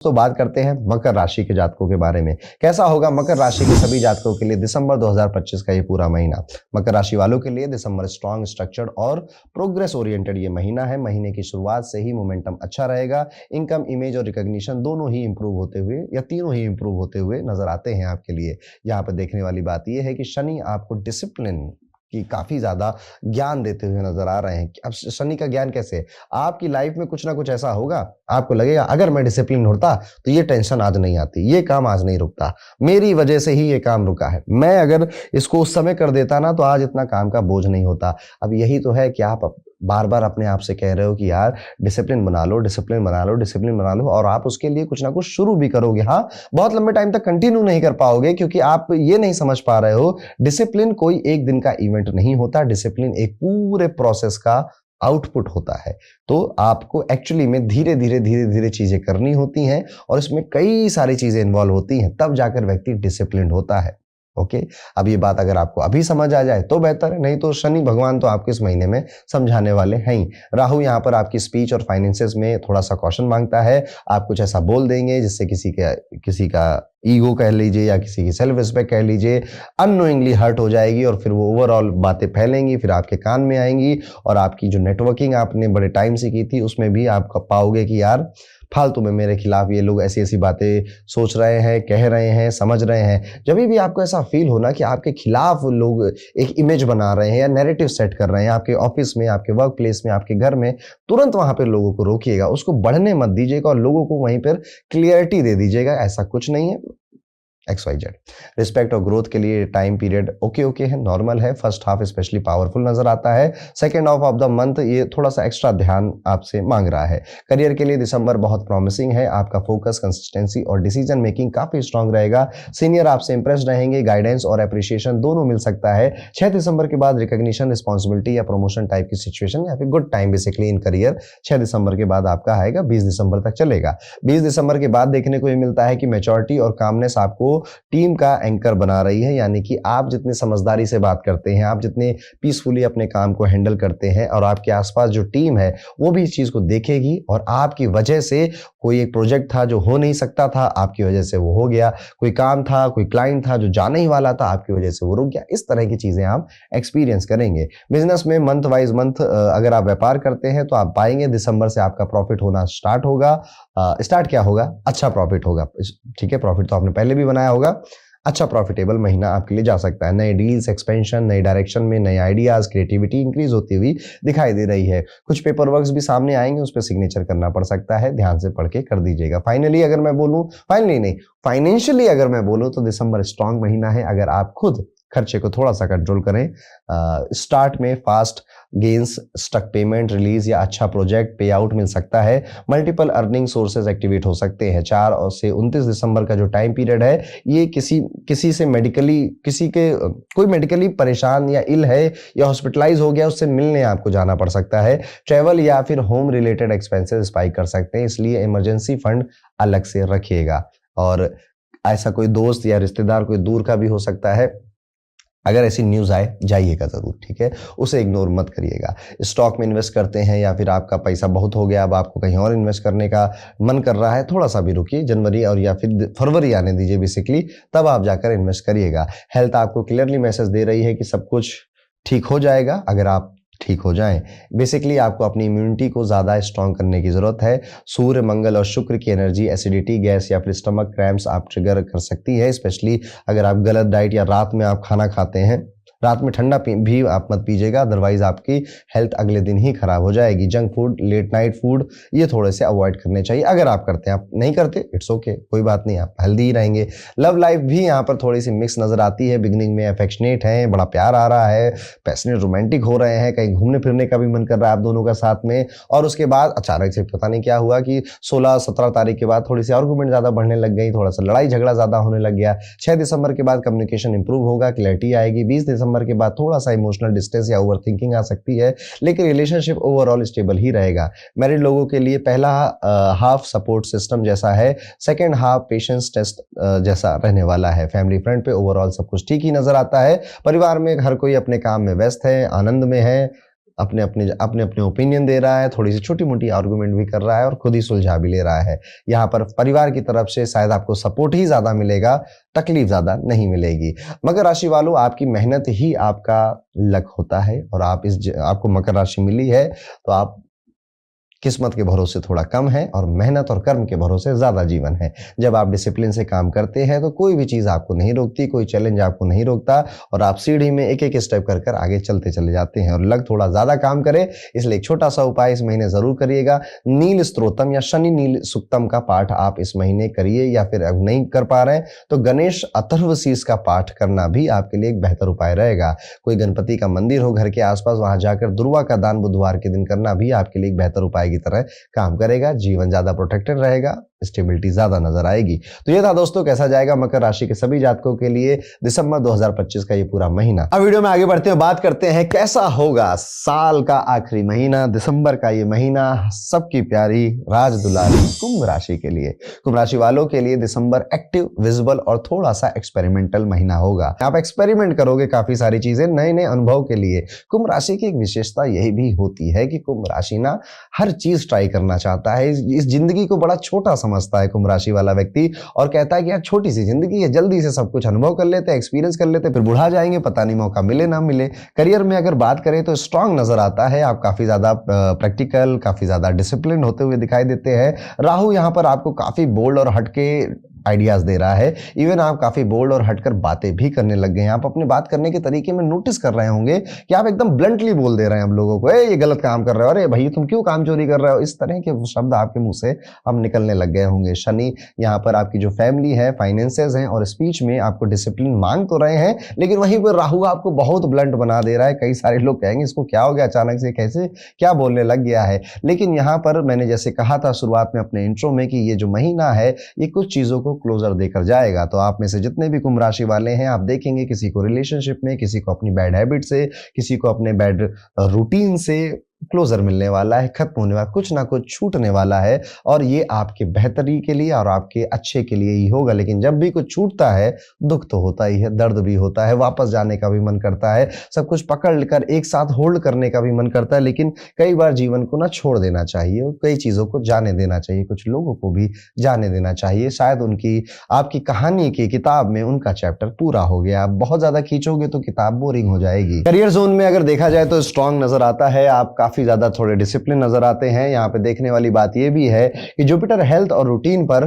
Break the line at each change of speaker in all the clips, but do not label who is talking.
तो बात करते हैं मकर राशि के जातकों के बारे में। कैसा होगा मकर राशि के सभी जातकों के लिए दिसंबर 2025 का ये पूरा महीना। मकर राशि वालों के लिए दिसंबर स्ट्रॉन्ग, स्ट्रक्चर्ड और प्रोग्रेस ओरिएंटेड ये महीना है। महीने की शुरुआत से ही मोमेंटम अच्छा रहेगा। इनकम, इमेज और रिकॉग्निशन दोनों ही इंप्रूव होते हुए या तीनों ही इंप्रूव होते हुए नजर आते हैं आपके लिए। यहाँ पर देखने वाली बात यह है कि शनि आपको डिसिप्लिन कि काफी ज्यादा ज्ञान देते हुए नजर आ रहे हैं। अब शनि का ज्ञान कैसे? आपकी लाइफ में कुछ ना कुछ ऐसा होगा, आपको लगेगा अगर मैं डिसिप्लिन होता तो ये टेंशन आज नहीं आती, ये काम आज नहीं रुकता, मेरी वजह से ही ये काम रुका है, मैं अगर इसको उस समय कर देता ना तो आज इतना काम का बोझ नहीं होता। अब यही तो है कि आप बार बार अपने आप से कह रहे हो कि यार डिसिप्लिन बना लो, डिसिप्लिन बना लो, डिसिप्लिन बना लो, और आप उसके लिए कुछ ना कुछ शुरू भी करोगे। हाँ, बहुत लंबे टाइम तक कंटिन्यू नहीं कर पाओगे क्योंकि आप ये नहीं समझ पा रहे हो डिसिप्लिन कोई एक दिन का इवेंट नहीं होता। डिसिप्लिन एक पूरे प्रोसेस का आउटपुट होता है। तो आपको एक्चुअली में धीरे धीरे चीजें करनी होती हैं और इसमें कई सारी चीजें इन्वॉल्व होती हैं, तब जाकर व्यक्ति डिसिप्लिन होता है। ओके, अब ये बात अगर आपको अभी समझ आ जाए तो बेहतर है, नहीं तो शनि भगवान तो आपको इस महीने में समझाने वाले हैं ही। राहु यहाँ पर आपकी स्पीच और फाइनेंसेस में थोड़ा सा कॉशन मांगता है। आप कुछ ऐसा बोल देंगे जिससे किसी का ईगो कह लीजिए या किसी की सेल्फ रिस्पेक्ट कह लीजिए, अननोइंगली हर्ट हो जाएगी और फिर वो ओवरऑल बातें फैलेंगी, फिर आपके कान में आएंगी और आपकी जो नेटवर्किंग आपने बड़े टाइम से की थी उसमें भी आप पाओगे कि यार फालतू में मेरे खिलाफ ये लोग ऐसी ऐसी बातें सोच रहे हैं, कह रहे हैं, समझ रहे हैं। जब भी आपको ऐसा फील होना कि आपके खिलाफ लोग एक इमेज बना रहे हैं या नैरेटिव सेट कर रहे हैं आपके ऑफिस में, आपके वर्क प्लेस में, आपके घर में, तुरंत वहां पर लोगों को रोकिएगा, उसको बढ़ने मत दीजिएगा और लोगों को वहीं पर क्लियरिटी दे दीजिएगा ऐसा कुछ नहीं है। XYZ रिस्पेक्ट और ग्रोथ के लिए टाइम पीरियड ओके है, नॉर्मल है। फर्स्ट हाफ स्पेशली पावरफुल नजर आता है। Second half of the month ये थोड़ा सा एक्स्ट्रा ध्यान आपसे मांग रहा है। करियर के लिए दिसंबर बहुत प्रॉमिसिंग है। आपका फोकस, कंसिस्टेंसी और डिसीजन मेकिंग काफी स्ट्रांग रहेगा। सीनियर आपसे इंप्रेस रहेंगे, गाइडेंस और अप्रिशिएशन दोनों मिल सकता है। 6 दिसंबर के बाद रिकॉग्निशन, रिस्पॉन्सिबिलिटी या प्रमोशन टाइप की सिचुएशन या फिर good time basically in career 6 दिसंबर के बाद आपका आएगा, 20 दिसंबर तक चलेगा। 20 दिसंबर के बाद देखने को ये मिलता है कि मैच्योरिटी और कामनेस आपको टीम का एंकर बना रही है, यानी कि आप जितने समझदारी से बात करते हैं, आप जितने पीसफुली अपने काम को हैंडल करते हैं और आपके आसपास जो टीम है वो भी इस चीज को देखेगी और आपकी वजह से कोई एक प्रोजेक्ट था जो हो नहीं सकता था, आपकी वजह से वो हो गया। कोई काम था, कोई क्लाइंट था जो जाने ही वाला था, आपकी वजह से वो रुक गया। इस तरह की चीजें आप एक्सपीरियंस करेंगे। बिजनेस में मंथ वाइज मंथ अगर आप व्यापार करते हैं तो आप पाएंगे दिसंबर से आपका प्रॉफिट होना स्टार्ट होगा। स्टार्ट क्या होगा? अच्छा प्रॉफिट होगा। ठीक है, प्रॉफिट तो आपने पहले भी बनाया होगा। अच्छा प्रॉफिटेबल महीना आपके लिए जा सकता है। नए डील्स, एक्सपेंशन, नई डायरेक्शन में नए आइडियाज, क्रिएटिविटी इंक्रीज होती हुई दिखाई दे रही है। कुछ पेपर वर्क्स भी सामने आएंगे, उस पर सिग्नेचर करना पड़ सकता है, ध्यान से पढ़ के कर दीजिएगा। फाइनली अगर मैं बोलूं, फाइनली नहीं, फाइनेंशियली अगर मैं बोलूं तो दिसंबर स्ट्रांग महीना है। अगर आप खुद खर्चे को थोड़ा सा कंट्रोल करें, स्टार्ट में fast gains, stuck payment, release या अच्छा प्रोजेक्ट पे आउट मिल सकता है। मल्टीपल अर्निंग सोर्सेज एक्टिवेट हो सकते हैं। 4 से 29 दिसंबर का जो टाइम पीरियड है ये किसी से मेडिकली, कोई मेडिकली परेशान या इल है या हॉस्पिटलाइज हो गया, उससे मिलने आपको जाना पड़ सकता है। ट्रेवल या फिर होम रिलेटेड एक्सपेंसेस स्पाइक कर सकते हैं, इसलिए इमरजेंसी फंड अलग से रखिएगा। और ऐसा कोई दोस्त या रिश्तेदार कोई दूर का भी हो सकता है, अगर ऐसी न्यूज आए जाइएगा जरूर, ठीक है, उसे इग्नोर मत करिएगा। स्टॉक में इन्वेस्ट करते हैं या फिर आपका पैसा बहुत हो गया, अब आपको कहीं और इन्वेस्ट करने का मन कर रहा है, थोड़ा सा भी रुकिए, जनवरी और या फिर फरवरी आने दीजिए बेसिकली, तब आप जाकर इन्वेस्ट करिएगा। हेल्थ आपको क्लियरली मैसेज दे रही है कि सब कुछ ठीक हो जाएगा अगर आप ठीक हो जाएं। बेसिकली आपको अपनी इम्यूनिटी को ज्यादा स्ट्रांग करने की जरूरत है। सूर्य, मंगल और शुक्र की एनर्जी एसिडिटी, गैस या फिर स्टमक क्रैम्प्स आप ट्रिगर कर सकती है, स्पेशली अगर आप गलत डाइट या रात में आप खाना खाते हैं। रात में ठंडा भी आप मत पीजिएगा, अदरवाइज आपकी हेल्थ अगले दिन ही खराब हो जाएगी। Junk food, late night food ये थोड़े से अवॉइड करने चाहिए अगर आप करते हैं। आप नहीं करते, इट्स ओके, कोई बात नहीं, आप हेल्दी ही रहेंगे। लव लाइफ भी यहाँ पर थोड़ी सी मिक्स नजर आती है। बिगिनिंग में अफेक्शनेट है, बड़ा प्यार आ रहा है, पैशनेट रोमांटिक हो रहे हैं, कहीं घूमने फिरने का भी मन कर रहा है आप दोनों का साथ में, और उसके बाद अचानक से पता नहीं क्या हुआ कि 16-17 तारीख के बाद थोड़ी सी आर्गुमेंट ज्यादा बढ़ने लग गई, थोड़ा सा लड़ाई झगड़ा ज्यादा होने लग गया। 6 दिसंबर के बाद कम्युनिकेशन इंप्रूव होगा, क्लैरिटी आएगी। 20 दिसंबर के बाद थोड़ा सा इमोशनल डिस्टेंस या ओवरथिंकिंग आ सकती है, लेकिन रिलेशनशिप ओवरऑल स्टेबल ही रहेगा। मैरिड लोगों के लिए पहला हाफ सपोर्ट सिस्टम जैसा है, सेकंड हाफ पेशेंस टेस्ट जैसा रहने वाला है। फैमिली फ्रंट पे ओवरऑल सब कुछ ठीक ही नजर आता है। परिवार में हर कोई अपने काम में व्यस्त है, आनंद में है, अपने अपने ओपिनियन दे रहा है, थोड़ी सी छोटी मोटी आर्गुमेंट भी कर रहा है और खुद ही सुलझा भी ले रहा है। यहाँ पर परिवार की तरफ से शायद आपको सपोर्ट ही ज्यादा मिलेगा, तकलीफ ज्यादा नहीं मिलेगी। मकर राशि वालों, आपकी मेहनत ही आपका लक होता है और आपको मकर राशि मिली है तो आप किस्मत के भरोसे थोड़ा कम है और मेहनत और कर्म के भरोसे ज्यादा जीवन है। जब आप डिसिप्लिन से काम करते हैं तो कोई भी चीज आपको नहीं रोकती, कोई चैलेंज आपको नहीं रोकता और आप सीढ़ी में एक एक स्टेप कर कर आगे चलते चले जाते हैं। और लक थोड़ा ज्यादा काम करे, इसलिए एक छोटा सा उपाय इस महीने जरूर करिएगा। नील स्त्रोतम या शनि नील सुक्तम का पाठ आप इस महीने करिए, या फिर अब नहीं कर पा रहे हैं तो गणेश अथर्वशीष का पाठ करना भी आपके लिए एक बेहतर उपाय रहेगा। कोई गणपति का मंदिर हो घर के आसपास, वहां जाकर दुर्वा का दान बुधवार के दिन करना भी आपके लिए एक बेहतर उपाय की तरह काम करेगा। जीवन ज्यादा प्रोटेक्टेड रहेगा, स्टेबिलिटी ज्यादा नजर आएगी। तो ये था दोस्तों कैसा जाएगा मकर राशि के सभी जातकों के लिए दिसंबर 2025 का ये पूरा महीना। अब वीडियो में आगे बढ़ते हैं, बात करते हैं कैसा होगा साल का आखिरी महीना, दिसंबर का ये महीना सबकी प्यारी राज दुलारी कुंभ राशि के लिए। कुंभ राशि वालों के लिए दिसंबर एक्टिव, विजिबल और थोड़ा सा एक्सपेरिमेंटल महीना होगा। आप एक्सपेरिमेंट करोगे काफी सारी चीजें नए नए अनुभव के लिए। कुंभ राशि की एक विशेषता यही भी होती है कि कुंभ राशि ना हर चीज ट्राई करना चाहता है। इस जिंदगी को बड़ा छोटा समझता है कुंभ राशि वाला व्यक्ति और कहता है कि यार छोटी सी जिंदगी है, जल्दी से सब कुछ अनुभव कर लेते हैं, एक्सपीरियंस कर लेते हैं, फिर बुढ़ा जाएंगे, पता नहीं मौका मिले ना मिले। करियर में अगर बात करें तो स्ट्रांग नजर आता है, आप काफी ज्यादा प्रैक्टिकल, काफी ज्यादा डिसिप्लिन होते हुए दिखाई देते हैं। राहु यहाँ पर आपको काफी बोल्ड और हटके आइडियाज दे रहा है। इवन आप काफी बोल्ड और हटकर बातें भी करने लग गए हैं। आप अपने बात करने के तरीके में नोटिस कर रहे होंगे कि आप एकदम ब्लंटली बोल दे रहे हैं हम लोगों को, ये गलत काम कर रहे हो, अरे भाई तुम क्यों काम चोरी कर रहे हो, इस तरह के शब्द आपके मुंह से अब निकलने लग गए होंगे। शनि यहाँ पर आपकी जो फैमिली है, फाइनेंसेस हैं और स्पीच में आपको डिसिप्लिन मांग तो रहे हैं, लेकिन वहीं पर राहु आपको बहुत ब्लंट बना दे रहा है। कई सारे लोग कहेंगे इसको क्या हो गया, अचानक से कैसे क्या बोलने लग गया है। लेकिन यहाँ पर मैंने जैसे कहा था शुरुआत में अपने इंट्रो में कि ये जो महीना है ये कुछ चीजों को क्लोजर देकर जाएगा। तो आप में से जितने भी कुंभ राशि वाले हैं, आप देखेंगे किसी को रिलेशनशिप में, किसी को अपनी बैड हैबिट से, किसी को अपने बैड रूटीन से क्लोजर मिलने वाला है, खत्म होने वाला, कुछ ना कुछ छूटने वाला है और ये आपके बेहतरी के लिए और आपके अच्छे के लिए ही होगा। लेकिन जब भी कुछ छूटता है दुख तो होता ही है, दर्द भी होता है, वापस जाने का भी मन करता है, सब कुछ पकड़ कर एक साथ होल्ड करने का भी मन करता है। लेकिन कई बार जीवन को ना छोड़ देना चाहिए और कई चीजों को जाने देना चाहिए, कुछ लोगों को भी जाने देना चाहिए। शायद उनकी आपकी कहानी की किताब में उनका चैप्टर पूरा हो गया। आप बहुत ज्यादा खींचोगे तो किताब बोरिंग हो जाएगी। करियर जोन में अगर देखा जाए तो स्ट्रांग नजर आता है, आप काफी ज्यादा थोड़े डिसिप्लिन नजर आते हैं। यहाँ पे देखने वाली बात यह भी है कि जुपिटर हेल्थ और रूटीन पर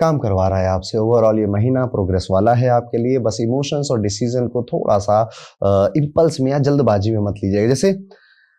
काम करवा रहा है आपसे। ओवरऑल ये महीना प्रोग्रेस वाला है आपके लिए। बस इमोशंस और डिसीजन को थोड़ा सा इंपल्स में या जल्दबाजी में मत लीजिएगा। जैसे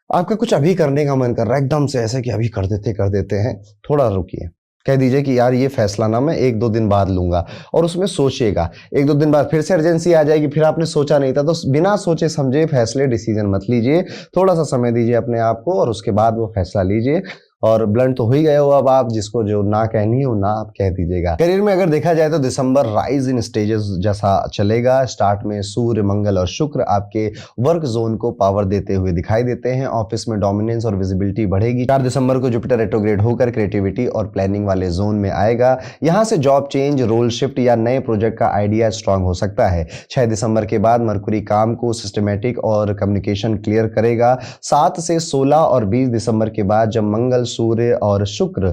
आपका कुछ अभी करने का मन कर रहा है, एकदम से ऐसे कि अभी कर देते हैं, थोड़ा रुकिए, कह दीजिए कि यार ये फैसला ना मैं 1-2 दिन बाद लूंगा और उसमें सोचिएगा। 1-2 दिन बाद फिर से अर्जेंसी आ जाएगी, फिर आपने सोचा नहीं था, तो बिना सोचे समझे फैसले डिसीजन मत लीजिए। थोड़ा सा समय दीजिए अपने आप को और उसके बाद वो फैसला लीजिए। और ब्लंट तो हो ही गए हो, अब आप जिसको जो ना कहनी है वो ना आप कह दीजिएगा। करियर में अगर देखा जाए तो दिसंबर राइज इन स्टेजेस जैसा चलेगा। स्टार्ट में सूर्य, मंगल और शुक्र आपके वर्क जोन को पावर देते हुए दिखाई देते हैं। ऑफिस में डोमिनेंस और विजिबिलिटी बढ़ेगी। 4 दिसंबर को जुपिटर रेट्रोग्रेड होकर क्रिएटिविटी और प्लानिंग वाले जोन में आएगा। यहां से जॉब चेंज, रोल शिफ्ट या नए प्रोजेक्ट का आइडिया स्ट्रांग हो सकता है। 6 दिसंबर के बाद मरकुरी काम को सिस्टमेटिक और कम्युनिकेशन क्लियर करेगा। 7 से 16 और 20 दिसंबर के बाद जब मंगल, सूर्य और शुक्र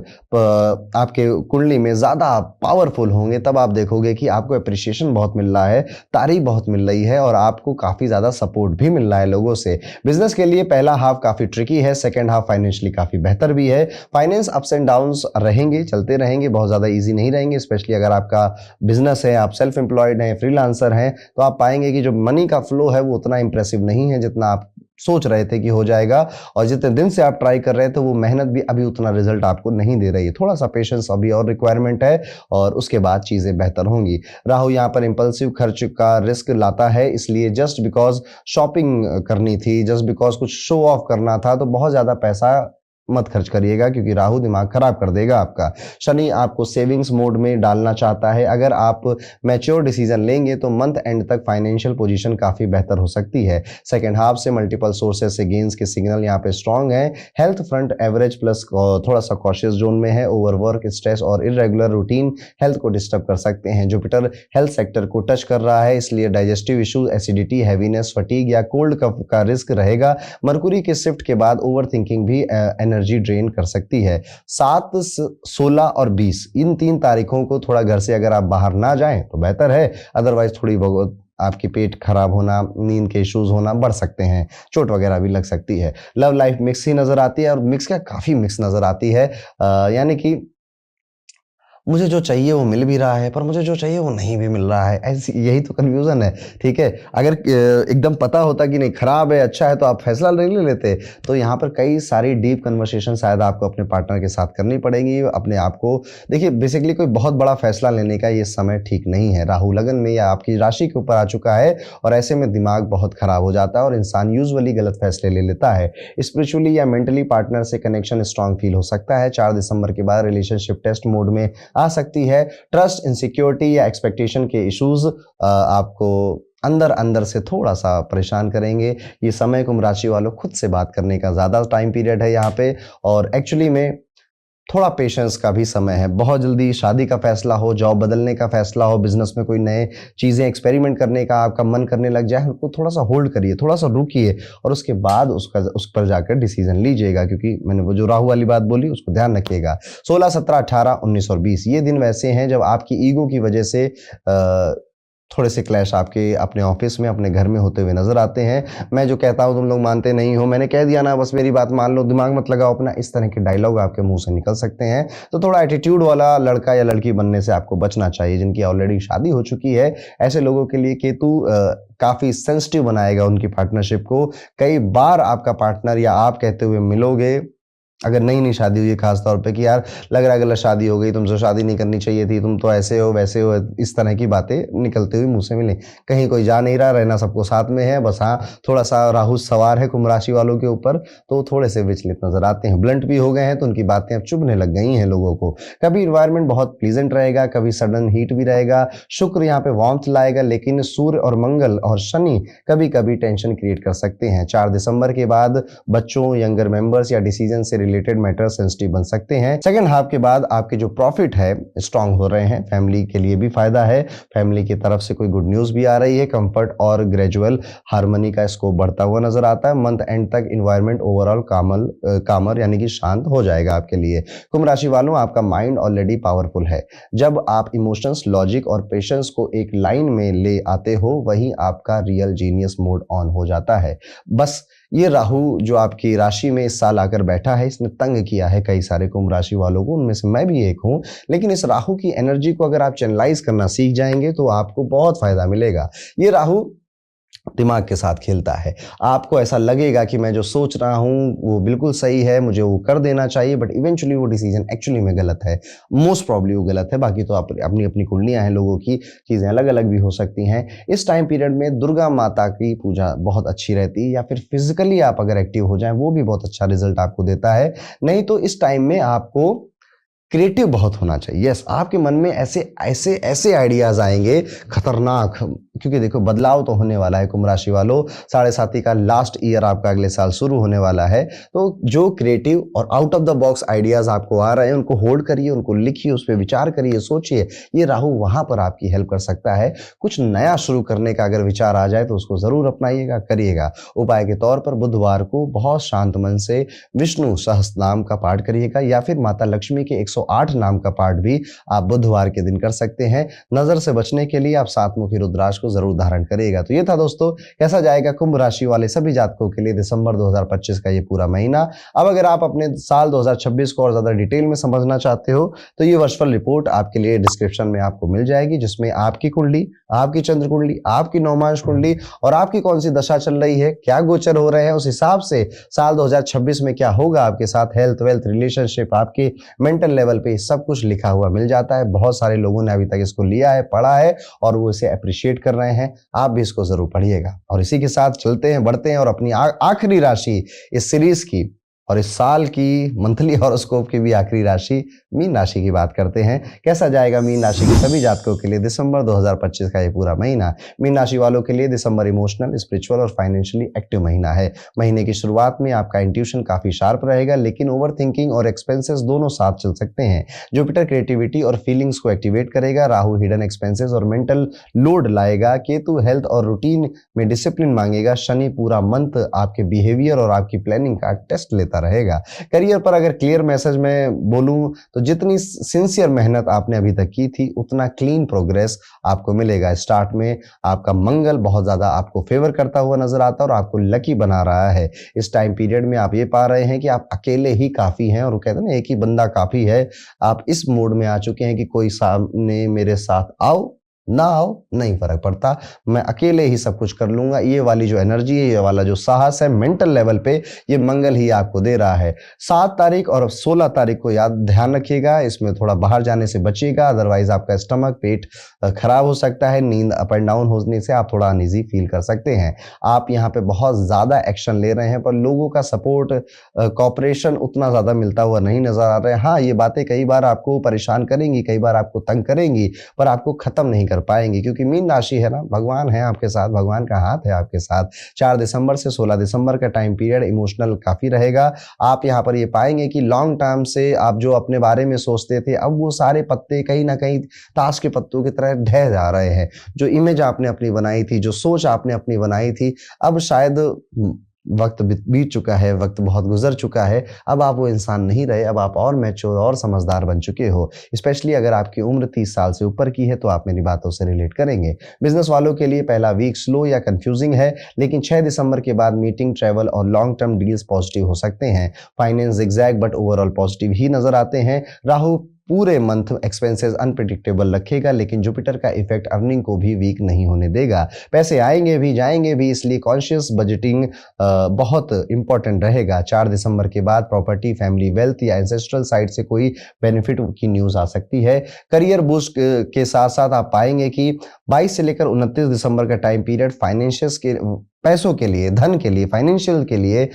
आपके कुंडली में ज्यादा पावरफुल होंगे, तब आप देखोगे कि आपको अप्रिसिएशन बहुत मिल रहा है, तारीफ बहुत मिल रही है और आपको काफी ज्यादा सपोर्ट भी मिल रहा है लोगों से। बिजनेस के लिए पहला हाफ काफी ट्रिकी है, सेकेंड हाफ फाइनेंशियली काफी बेहतर भी है। फाइनेंस अप्स एंड डाउन्स रहेंगे, चलते रहेंगे, बहुत ज्यादा इजी नहीं रहेंगे। स्पेशली अगर आपका बिजनेस है, आप सेल्फ एम्प्लॉयड हैं, फ्रीलांसर हैं, तो आप पाएंगे कि जो मनी का फ्लो है वो उतना इंप्रेसिव नहीं है जितना आप सोच रहे थे कि हो जाएगा। और जितने दिन से आप ट्राई कर रहे थे वो मेहनत भी अभी उतना रिजल्ट आपको नहीं दे रही है। थोड़ा सा पेशेंस अभी और रिक्वायरमेंट है और उसके बाद चीजें बेहतर होंगी। राहु यहाँ पर इंपल्सिव खर्च का रिस्क लाता है, इसलिए जस्ट बिकॉज शॉपिंग करनी थी, जस्ट बिकॉज कुछ शो ऑफ करना था, तो बहुत ज्यादा पैसा मत खर्च करिएगा, क्योंकि राहु दिमाग खराब कर देगा आपका। शनि आपको सेविंग्स मोड में डालना चाहता है। अगर आप मैच्योर डिसीजन लेंगे तो मंथ एंड तक फाइनेंशियल पोजीशन काफी बेहतर हो सकती है। सेकेंड हाफ से मल्टीपल सोर्सेज से गेन्स के सिग्नल यहाँ पे स्ट्रांग है। हेल्थ फ्रंट एवरेज प्लस थोड़ा सा कॉशियस जोन में है। ओवरवर्क, स्ट्रेस और इरेगुलर रूटीन हेल्थ को डिस्टर्ब कर सकते हैं। जुपिटर हेल्थ सेक्टर को टच कर रहा है, इसलिए digestive issues, acidity, heaviness, fatigue या कोल्ड कफ का रिस्क रहेगा। मरकुरी के शिफ्ट के बाद ओवर थिंकिंग भी एनर्जी ड्रेन कर सकती है। 7, 16 और 20 इन 3 तारीखों को थोड़ा घर से अगर आप बाहर ना जाएं तो बेहतर है, अदरवाइज थोड़ी बहुत आपकी पेट खराब होना, नींद के इश्यूज होना बढ़ सकते हैं, चोट वगैरह भी लग सकती है। लव लाइफ मिक्स ही नजर आती है, और मिक्स क्या, काफी मिक्स नजर आती है। यानी कि मुझे जो चाहिए वो मिल भी रहा है, पर मुझे जो चाहिए वो नहीं भी मिल रहा है, ऐसी यही तो कंफ्यूजन है। ठीक है, अगर एकदम पता होता कि नहीं खराब है अच्छा है तो आप फैसला ले लेते। तो यहाँ पर कई सारी डीप कन्वर्सेशन शायद आपको अपने पार्टनर के साथ करनी पड़ेगी। अपने आप को देखिए, बेसिकली कोई बहुत बड़ा फैसला लेने का ये समय ठीक नहीं है। राहु लगन में या आपकी राशि के ऊपर आ चुका है, और ऐसे में दिमाग बहुत खराब हो जाता है और इंसान यूजुअली गलत फैसले ले लेता है। स्पिरिचुअली या मेंटली पार्टनर से कनेक्शन स्ट्रांग फील हो सकता है। 4 दिसंबर के बाद रिलेशनशिप टेस्ट मोड में आ सकती है। ट्रस्ट, इनसिक्योरिटी या एक्सपेक्टेशन के इश्यूज आपको अंदर अंदर से थोड़ा सा परेशान करेंगे। ये समय कुंभ राशि वालों खुद से बात करने का ज्यादा टाइम पीरियड है यहाँ पे, और एक्चुअली में थोड़ा पेशेंस का भी समय है। बहुत जल्दी शादी का फैसला हो, जॉब बदलने का फैसला हो, बिजनेस में कोई नए चीज़ें एक्सपेरिमेंट करने का आपका मन करने लग जाए, उनको थोड़ा सा होल्ड करिए, थोड़ा सा रुकिए, और उसके बाद उस पर जाकर डिसीजन लीजिएगा। क्योंकि मैंने वो जो राहु वाली बात बोली उसको ध्यान रखिएगा। 16, 17, 18, 19 और 20 ये दिन वैसे हैं जब आपकी ईगो की वजह से थोड़े से क्लैश आपके अपने ऑफिस में, अपने घर में होते हुए नजर आते हैं। मैं जो कहता हूं तुम लोग मानते नहीं हो, मैंने कह दिया ना, बस मेरी बात मान लो, दिमाग मत लगाओ अपना, इस तरह के डायलॉग आपके मुंह से निकल सकते हैं। तो थोड़ा एटीट्यूड वाला लड़का या लड़की बनने से आपको बचना चाहिए। जिनकी ऑलरेडी शादी हो चुकी है, ऐसे लोगों के लिए केतु काफी सेंसिटिव बनाएगा उनकी पार्टनरशिप को। कई बार आपका पार्टनर या आप कहते हुए मिलोगे, अगर नई नई शादी हुई है खास तौर पे, कि यार लग रहा है गलत शादी हो गई, तुमसे शादी नहीं करनी चाहिए थी, तुम तो ऐसे हो वैसे हो, इस तरह की बातें निकलते हुए मुंह से मिले। कहीं कोई जा नहीं रहा, रहना सबको साथ में है, बस हाँ थोड़ा सा राहु सवार है कुंभ राशि वालों के ऊपर, तो थोड़े से विचलित नजर आते हैं, ब्लंट भी हो गए हैं, तो उनकी बातें अब चुभने लग गई हैं लोगों को। कभी इन्वायरमेंट बहुत प्लीजेंट रहेगा, कभी सडन हीट भी रहेगा। शुक्र यहाँ पे वार्मथ लाएगा, लेकिन सूर्य और मंगल और शनि कभी कभी टेंशन क्रिएट कर सकते हैं। 4 दिसंबर के बाद बच्चों, यंगर मेंबर्स या डिसीजन से रिलेटेड मैटर सेंसिटिव बन सकते हैं। सेकंड हाफ के बाद आपके जो प्रॉफिट है स्ट्रांग हो रहे हैं, फैमिली के लिए भी फायदा है, फैमिली की तरफ से कोई गुड न्यूज भी आ रही है। कंफर्ट और ग्रेजुअल हार्मनी का स्कोप बढ़ता हुआ नजर आता है। मंथ एंड तक इन्वायरमेंट ओवरऑल कामर यानी कि शांत हो जाएगा आपके लिए। कुंभ राशि वालों, आपका माइंड ऑलरेडी पावरफुल है। जब आप इमोशंस, लॉजिक और पेशेंस को एक लाइन में ले आते हो, वहीं आपका रियल जीनियस मोड ऑन हो जाता है। बस ये राहु जो आपकी राशि में इस साल आकर बैठा है, इसने तंग किया है कई सारे कुंभ राशि वालों को, उनमें से मैं भी एक हूं। लेकिन इस राहु की एनर्जी को अगर आप चैनलाइज करना सीख जाएंगे तो आपको बहुत फायदा मिलेगा। ये राहु दिमाग के साथ खेलता है। आपको ऐसा लगेगा कि मैं जो सोच रहा हूं वो बिल्कुल सही है, मुझे वो कर देना चाहिए, बट इवेंचुअली वो डिसीजन एक्चुअली में गलत है। मोस्ट प्रॉब्ली वो गलत है। बाकी तो आप अपनी अपनी कुंडलियां हैं, लोगों की चीजें अलग अलग भी हो सकती हैं। इस टाइम पीरियड में दुर्गा माता की पूजा बहुत अच्छी रहती है, या फिर फिजिकली आप अगर एक्टिव हो जाएं वो भी बहुत अच्छा रिजल्ट आपको देता है। नहीं तो इस टाइम में आपको क्रिएटिव बहुत होना चाहिए। यस, आपके मन में ऐसे ऐसे ऐसे आइडियाज आएंगे खतरनाक, क्योंकि देखो बदलाव तो होने वाला है कुंभ राशि वालों। 7.5 का लास्ट ईयर आपका अगले साल शुरू होने वाला है, तो जो क्रिएटिव और out of the box ideas आपको आ रहे हैं उनको होल्ड करिए, उनको लिखिए, उस पर विचार करिए, सोचिए। ये राहु वहां पर आपकी हेल्प कर सकता है। कुछ नया शुरू करने का अगर विचार आ जाए तो उसको जरूर अपनाइएगा, करिएगा। उपाय के तौर पर बुधवार को बहुत शांत मन से विष्णु सहस्त्रनाम का पाठ करिएगा, या फिर माता लक्ष्मी के 108 नाम का पाठ भी आप बुधवार के दिन कर सकते हैं। नजर से बचने के लिए आप 7 मुखी रुद्राक्ष को जरूर धारण करिएगा। तो ये था दोस्तों, कैसा जाएगा कुंभ राशि वाले सभी जातकों के लिए दिसंबर 2025 का ये पूरा महीना। अब अगर आप अपने साल 2026 को और ज्यादा डिटेल में समझना चाहते हो तो ये वर्चुअल रिपोर्ट आपके लिए डिस्क्रिप्शन में आपको मिल जाएगी, जिसमें आपकी कुंडली, आपकी चंद्र कुंडली, आपकी नवमांश कुंडली और आपकी कौन सी दशा चल रही है, क्या गोचर हो रहे हैं, उस हिसाब से साल 2026 में क्या होगा आपके साथ, हेल्थ, वेल्थ, रिलेशनशिप, आपके मेंटल लेवल पे सब कुछ लिखा हुआ मिल जाता है। बहुत सारे लोगों ने अभी तक इसको लिया है, पढ़ा है और वो इसे अप्रिशिएट कर रहे हैं। आप भी इसको जरूर पढ़िएगा। और इसी के साथ चलते हैं, बढ़ते हैं और अपनी आखिरी राशि इस सीरीज की और इस साल की मंथली हॉरोस्कोप की भी आखिरी राशि मीन राशि की बात करते हैं। कैसा जाएगा मीन राशि के सभी जातकों के लिए दिसंबर 2025 का ये पूरा महीना। मीन राशि वालों के लिए दिसंबर इमोशनल, स्पिरिचुअल और फाइनेंशियली एक्टिव महीना है। महीने की शुरुआत में आपका इंट्यूशन काफी शार्प रहेगा, लेकिन ओवर थिंकिंग और एक्सपेंसेस दोनों साथ चल सकते हैं। जुपिटर क्रिएटिविटी और फीलिंग्स को एक्टिवेट करेगा, राहु हिडन एक्सपेंसेस और मेंटल लोड लाएगा, केतु हेल्थ और रूटीन में डिसिप्लिन मांगेगा, शनि पूरा मंथ आपके बिहेवियर और आपकी प्लानिंग का टेस्ट लेता रहेगा। करियर पर अगर क्लियर मैसेज में बोलूं तो जितनी सिंसियर मेहनत आपने अभी तक की थी उतना क्लीन प्रोग्रेस आपको मिलेगा। स्टार्ट में आपका मंगल बहुत ज्यादा आपको फेवर करता हुआ नजर आता है और आपको लकी बना रहा है। इस टाइम पीरियड में आप ये पा रहे हैं कि आप अकेले ही काफी हैं, और वो कहते हैं ना एक ही बंदा काफी है। आप इस मोड में आ चुके हैं कि कोई सामने मेरे साथ आओ ना आओ नहीं फर्क पड़ता, मैं अकेले ही सब कुछ कर लूंगा। ये वाली जो एनर्जी है, ये वाला जो साहस है मेंटल लेवल पे, ये मंगल ही आपको दे रहा है। 7 तारीख और 16 तारीख को याद ध्यान रखिएगा, इसमें थोड़ा बाहर जाने से बचिएगा, अदरवाइज आपका स्टमक पेट खराब हो सकता है। नींद अप एंड डाउन होने से आप थोड़ा अनईजी फील कर सकते हैं। आप यहाँ पे बहुत ज्यादा एक्शन ले रहे हैं पर लोगों का सपोर्ट कॉपरेशन उतना ज्यादा मिलता हुआ नहीं नजर आ रहा है। हाँ, ये बातें कई बार आपको परेशान करेंगी, कई बार आपको तंग करेंगी, पर आपको खत्म नहीं कर पाएंगे, क्योंकि मीन राशि है ना, भगवान है आपके साथ, भगवान का हाथ है आपके साथ। 4 दिसंबर से 16 दिसंबर का टाइम पीरियड इमोशनल काफी रहेगा। आप यहाँ पर ये पाएंगे कि लॉन्ग टर्म से आप जो अपने बारे में सोचते थे, अब वो सारे पत्ते कहीं ना कहीं ताश के पत्तों की तरह ढह जा रहे हैं। जो इमेज आपने अपनी बनाई थी, जो सोच आपने अपनी बनाई थी, अब शायद वक्त बीत चुका है, वक्त बहुत गुजर चुका है। अब आप वो इंसान नहीं रहे, अब आप और मैच्योर और समझदार बन चुके हो। स्पेशली अगर आपकी उम्र 30 साल से ऊपर की है तो आप मेरी बातों से रिलेट करेंगे। बिजनेस वालों के लिए पहला वीक स्लो या कंफ्यूजिंग है, लेकिन 6 दिसंबर के बाद मीटिंग, ट्रैवल और लॉन्ग टर्म डील्स पॉजिटिव हो सकते हैं। Finance zigzag but overall positive ही नजर आते हैं। राहु पूरे मंथ एक्सपेंसेस अनप्रिडिक्टेबल रखेगा, लेकिन जुपिटर का इफेक्ट अर्निंग को भी वीक नहीं होने देगा। पैसे आएंगे भी जाएंगे भी, इसलिए कॉन्शियस बजटिंग बहुत इंपॉर्टेंट रहेगा। 4 दिसंबर के बाद प्रॉपर्टी, फैमिली वेल्थ या एंसेस्ट्रल साइड से कोई बेनिफिट की न्यूज आ सकती है। करियर बूस्ट के साथ साथ आप पाएंगे कि 22 से लेकर 29 दिसंबर का टाइम पीरियड फाइनेंशियल्स के, पैसों के लिए, धन के लिए, फाइनेंशियल के लिए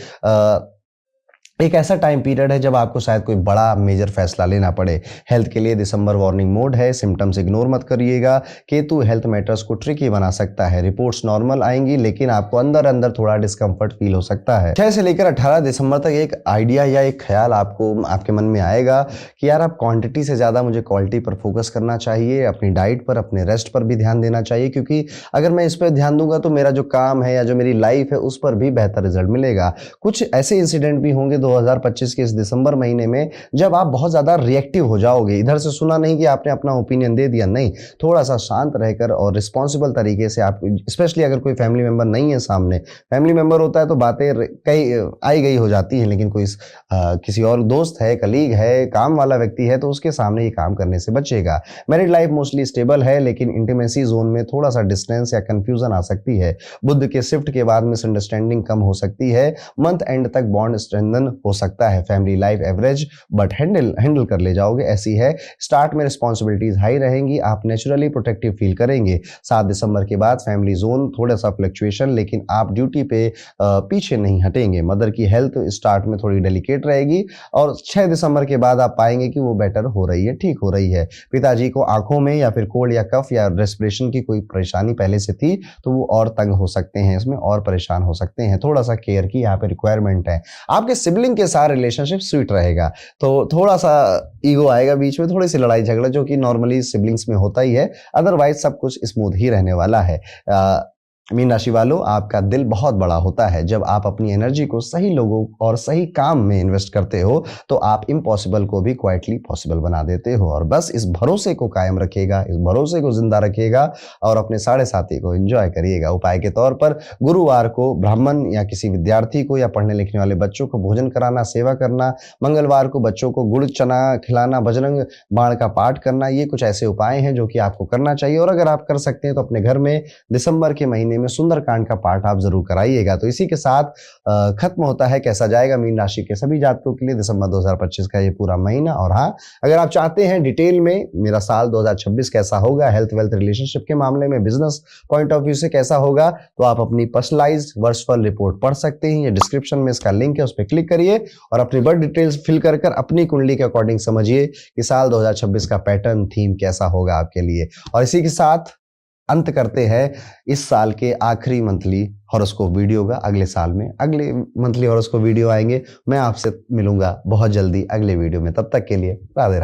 एक ऐसा टाइम पीरियड है जब आपको शायद कोई बड़ा मेजर फैसला लेना पड़े। हेल्थ के लिए दिसंबर वार्निंग मोड है, सिम्टम्स इग्नोर मत करिएगा। केतु हेल्थ मैटर्स को ट्रिकी बना सकता है। रिपोर्ट्स नॉर्मल आएंगी, लेकिन आपको अंदर अंदर थोड़ा डिस्कम्फर्ट फील हो सकता है। 6 से लेकर 18 दिसंबर तक एक आइडिया या एक ख्याल आपको आपके मन में आएगा कि यार अब क्वांटिटी से ज़्यादा मुझे क्वालिटी पर फोकस करना चाहिए, अपनी डाइट पर, अपने रेस्ट पर भी ध्यान देना चाहिए, क्योंकि अगर मैं इस पर ध्यान दूंगा तो मेरा जो काम है या जो मेरी लाइफ है उस पर भी बेहतर रिजल्ट मिलेगा। कुछ ऐसे इंसिडेंट भी होंगे 2025 के इस दिसंबर महीने में जब आप बहुत ज्यादा रिएक्टिव हो जाओगे। इधर से सुना नहीं कि आपने अपना ओपिनियन दे दिया, नहीं, थोड़ा सा शांत रहकर और रिस्पॉन्सिबल तरीके से आप, स्पेशली अगर कोई फैमिली मेंबर नहीं है सामने, फैमिली मेंबर होता है तो बातें कई आई गई हो जाती हैं, लेकिन कोई किसी और दोस्त है, कलीग है, काम वाला व्यक्ति है तो उसके सामने ये काम करने से बचेगा। मैरिड लाइफ मोस्टली स्टेबल है, लेकिन इंटीमेसी जोन में थोड़ा सा डिस्टेंस या कंफ्यूजन आ सकती है। बुध के शिफ्ट के बाद मिसअंडरस्टैंडिंग कम हो सकती है। मंथ एंड तक बॉन्ड स्ट्रेंथन हो सकता है। Family life average but handle कर ले जाओगे, ऐसी है। स्टार्ट में रिस्पॉन्सिबिलिटीज हाई रहेंगी, आप नेचुरली प्रोटेक्टिव फील करेंगे। 7 दिसंबर के बाद फैमिली जोन थोड़ा सा फ्लक्चुएशन, लेकिन आप ड्यूटी पे पीछे नहीं हटेंगे। मदर की हेल्थ स्टार्ट में थोड़ी डेलिकेट रहेगी और 6 दिसंबर के बाद आप पाएंगे कि वो बेटर हो रही है, ठीक हो रही है। पिताजी को आंखों में या फिर कोल्ड या कफ या रेस्पिरेशन की कोई परेशानी पहले से थी तो वो और तंग हो सकते हैं, इसमें और परेशान हो सकते हैं। थोड़ा सा केयर की यहाँ पे रिक्वायरमेंट है। आपके सिबलिंग के साथ रिलेशनशिप स्वीट रहेगा, तो थोड़ा सा ईगो आएगा बीच में, थोड़ी सी लड़ाई झगड़ा जो कि नॉर्मली सिबलिंग्स में होता ही है, अदरवाइज सब कुछ स्मूथ ही रहने वाला है। मीन राशि वालों, आपका दिल बहुत बड़ा होता है। जब आप अपनी एनर्जी को सही लोगों और सही काम में इन्वेस्ट करते हो तो आप इम्पॉसिबल को भी क्वाइटली पॉसिबल बना देते हो। और बस इस भरोसे को कायम रखिएगा, इस भरोसे को जिंदा रखिएगा और अपने 7.5 को एंजॉय करिएगा। उपाय के तौर पर गुरुवार को ब्राह्मण या किसी विद्यार्थी को या पढ़ने लिखने वाले बच्चों को भोजन कराना, सेवा करना, मंगलवार को बच्चों को गुड़ चना खिलाना, बजरंग बाण का पाठ करना, ये कुछ ऐसे उपाय हैं जो कि आपको करना चाहिए। और अगर आप कर सकते हैं तो अपने घर में दिसंबर के महीने में सुंदरकांड का पाठ आप जरूर कराइएगा। तो इसी के साथ खत्म होता है कैसा जाएगा मीन राशि के सभी जातकों के लिए दिसंबर 2025 का ये पूरा महीना। और हाँ, अगर आप चाहते हैं डिटेल में मेरा साल 2026 कैसा होगा, हेल्थ वेल्थ रिलेशनशिप के मामले में, बिजनेस पॉइंट ऑफ व्यू से कैसा होगा, तो आप अपनी पर्सनलाइज्ड वर्चुअल रिपोर्ट पढ़ सकते हैं। ये डिस्क्रिप्शन में इसका लिंक है, उस पर क्लिक करिए और अपनी बर्थ डिटेल्स फिल कर अपनी कुंडली के अकॉर्डिंग समझिए कि साल 2026 का पैटर्न थीम कैसा होगा आपके लिए। और इसी के साथ अंत करते हैं इस साल के आखिरी मंथली हॉरोस्कोप वीडियो का। अगले साल में अगले मंथली हॉरोस्कोप वीडियो आएंगे। मैं आपसे मिलूंगा बहुत जल्दी अगले वीडियो में। तब तक के लिए राधे राधे।